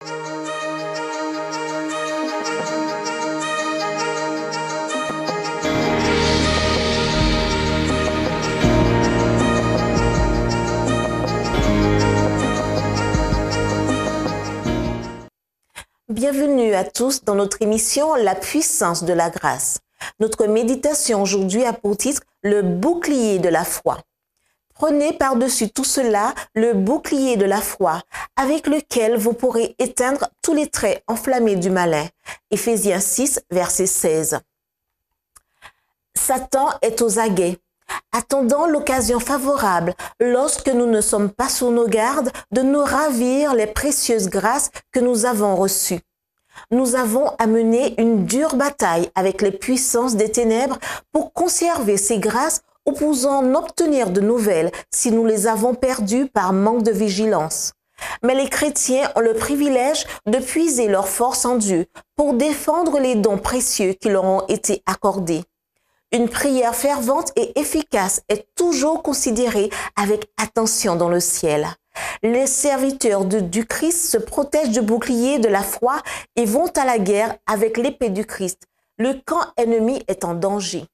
Bienvenue à tous dans notre émission La puissance de la grâce. Notre méditation aujourd'hui a pour titre Le bouclier de la foi. Prenez par-dessus tout cela le bouclier de la foi avec lequel vous pourrez éteindre tous les traits enflammés du malin. Éphésiens 6, verset 16. Satan est aux aguets, attendant l'occasion favorable, lorsque nous ne sommes pas sous nos gardes, de nous ravir les précieuses grâces que nous avons reçues. Nous avons à mener une dure bataille avec les puissances des ténèbres pour conserver ces grâces ou pour en obtenir de nouvelles si nous les avons perdues par manque de vigilance. Mais les chrétiens ont le privilège de puiser leur force en Dieu pour défendre les dons précieux qui leur ont été accordés. Une prière fervente et efficace est toujours considérée avec attention dans le ciel. Les serviteurs du Christ se protègent du bouclier de la foi et vont à la guerre avec l'épée du Christ. Le camp ennemi est en danger.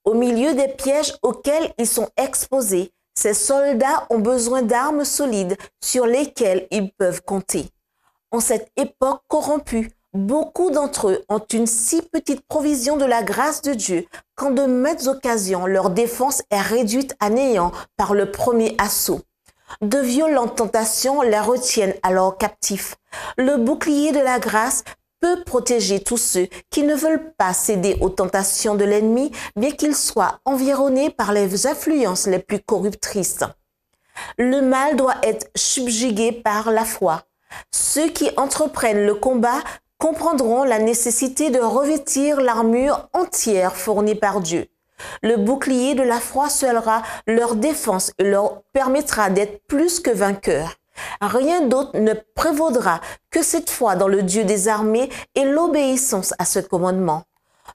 Au milieu des pièges auxquels ils sont exposés, ces soldats ont besoin d'armes solides sur lesquelles ils peuvent compter. En cette époque corrompue, beaucoup d'entre eux ont une si petite provision de la grâce de Dieu qu'en de maintes occasions, leur défense est réduite à néant par le premier assaut. De violentes tentations les retiennent alors captifs. Le bouclier de la grâce peut protéger tous ceux qui ne veulent pas céder aux tentations de l'ennemi, bien qu'ils soient environnés par les influences les plus corruptrices. Le mal doit être subjugué par la foi. Ceux qui entreprennent le combat comprendront la nécessité de revêtir l'armure entière fournie par Dieu. Le bouclier de la foi sera leur défense et leur permettra d'être plus que vainqueurs. Rien d'autre ne prévaudra que cette foi dans le Dieu des armées et l'obéissance à ce commandement.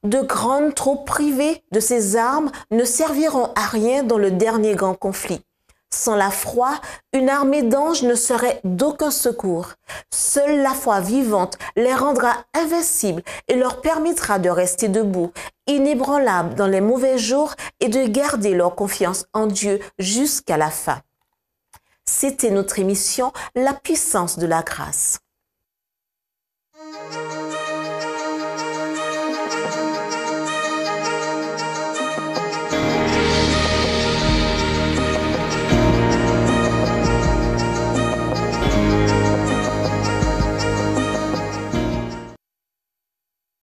De grandes troupes privées de ces armes ne serviront à rien dans le dernier grand conflit. Sans la foi, une armée d'anges ne serait d'aucun secours. Seule la foi vivante les rendra invincibles et leur permettra de rester debout, inébranlables dans les mauvais jours et de garder leur confiance en Dieu jusqu'à la fin. C'était notre émission La puissance de la grâce.